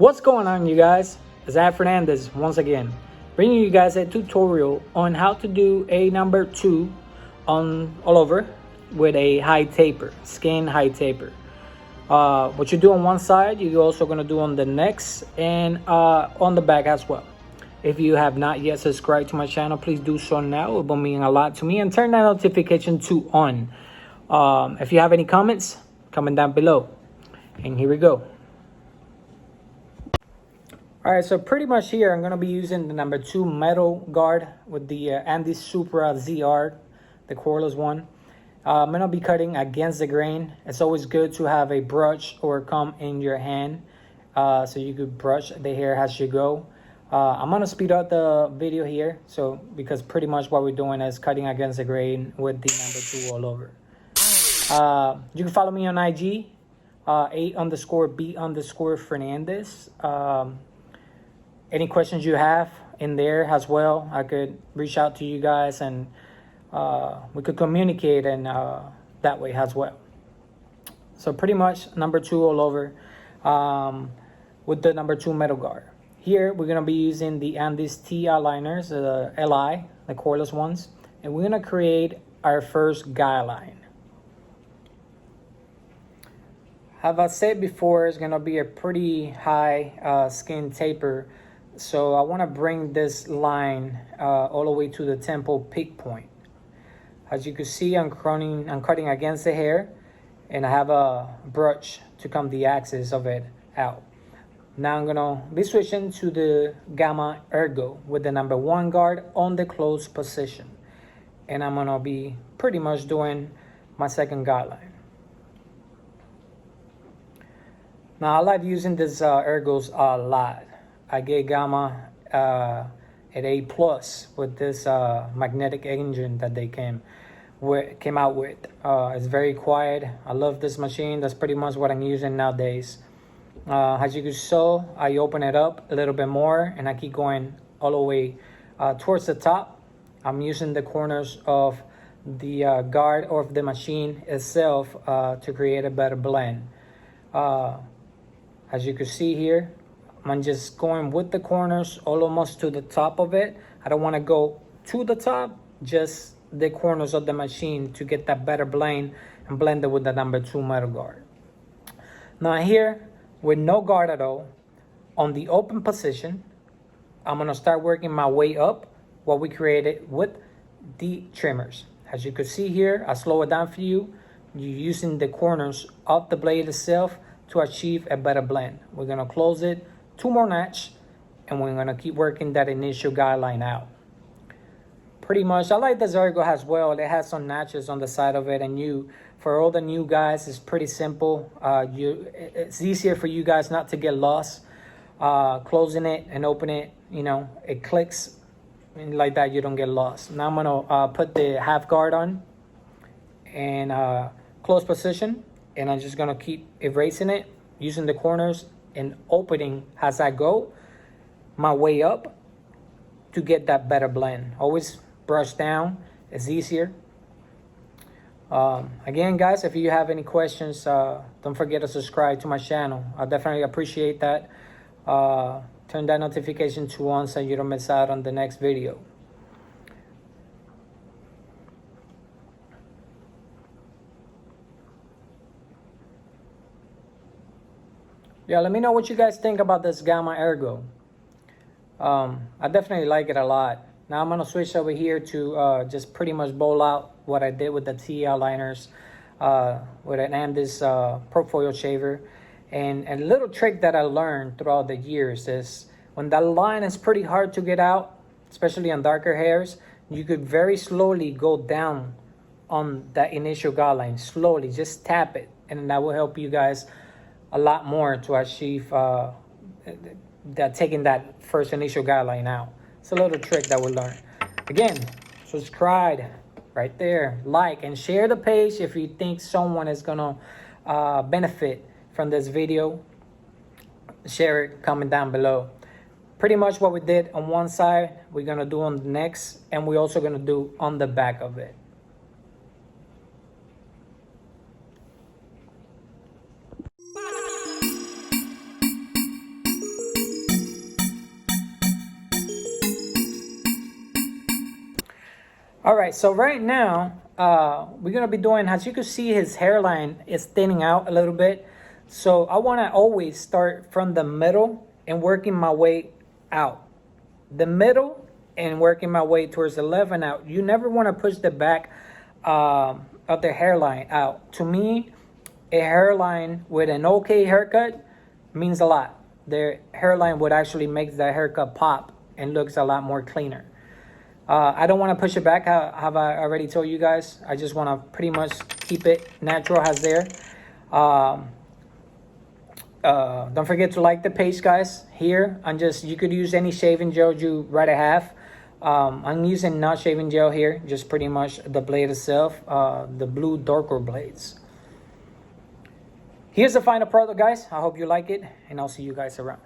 What's going on, you guys? Zach Fernandez once again, bringing you guys a tutorial on how to do a number 2 on all over with a high taper, skin high taper. What you do on one side, you're also going to do on the next and on the back as well. If you have not yet subscribed to my channel, please do so now. It will mean a lot to me, and turn that notification to on. If you have any comments, comment down below. And here we go. All right, so pretty much here, I'm going to be using the number 2 metal guard with the Andy Supra ZR, the cordless one. I'm going to be cutting against the grain. It's always good to have a brush or comb in your hand so you could brush the hair as you go. I'm going to speed up the video here, because pretty much what we're doing is cutting against the grain with the number 2 all over. You can follow me on IG, A_B_Fernandez. Any questions you have in there as well, I could reach out to you guys and we could communicate and that way as well. So pretty much number 2 all over with the number 2 metal guard. Here we're gonna be using the Andes T liners, the LI, the cordless ones, and we're gonna create our first guy line. Have I said before, it's gonna be a pretty high skin taper. So I want to bring this line all the way to the temple peak point. As you can see, I'm cutting against the hair, and I have a brush to come the axis of it out. Now I'm gonna be switching to the Gamma Ergo with the number 1 guard on the closed position, and I'm gonna be pretty much doing my second guide line. Now I like using this Ergos a lot. I get Gamma at A+ with this magnetic engine that they came out with. It's very quiet. I love this machine. That's pretty much what I'm using nowadays. As you can see, I open it up a little bit more and I keep going all the way towards the top. I'm using the corners of the guard or of the machine itself to create a better blend. As you can see here, I'm just going with the corners almost to the top of it. I don't want to go to the top, just the corners of the machine to get that better blend and blend it with the number 2 metal guard. Now here, with no guard at all, on the open position, I'm going to start working my way up what we created with the trimmers. As you can see here, I slow it down for you. You're using the corners of the blade itself to achieve a better blend. We're going to close it 2 more notches, and we're gonna keep working that initial guideline out. Pretty much, I like this Ergo as well. It has some notches on the side of it, and for all the new guys, it's pretty simple. It's easier for you guys not to get lost. Closing it and open it, it clicks, and like that you don't get lost. Now I'm gonna put the half guard on and close position, and I'm just gonna keep erasing it using the corners and opening as I go my way up to get that better blend. Always brush down, it's easier. Again, guys, if you have any questions, don't forget to subscribe to my channel. I definitely appreciate that. Turn that notification to on so you don't miss out on the next video. Yeah, let me know what you guys think about this Gamma Ergo. I definitely like it a lot. Now I'm gonna switch over here to just pretty much bowl out what I did with the TL liners with an Andes portfolio shaver. And a little trick that I learned throughout the years is when that line is pretty hard to get out, especially on darker hairs, you could very slowly go down on that initial guideline. Slowly, just tap it, and that will help you guys a lot more to achieve taking that first initial guideline out. It's a little trick that we learned. Again, subscribe right there, like and share the page if you think someone is gonna benefit from this video. Share it, comment down below. Pretty much what we did on one side, we're gonna do on the next, and we're also gonna do on the back of it. All right, so right now, we're gonna be doing, as you can see, his hairline is thinning out a little bit. So I wanna always start from the middle and working my way out. The middle and working my way towards the left and out. You never wanna push the back of the hairline out. To me, a hairline with an okay haircut means a lot. The hairline would actually make the haircut pop and looks a lot more cleaner. I don't want to push it back. Have I already told you guys? I just want to pretty much keep it natural as there. Don't forget to like the page, guys. Here, you could use any shaving gel you rather have. I'm using not shaving gel here, just pretty much the blade itself, the blue darker blades. Here's the final product, guys. I hope you like it, and I'll see you guys around.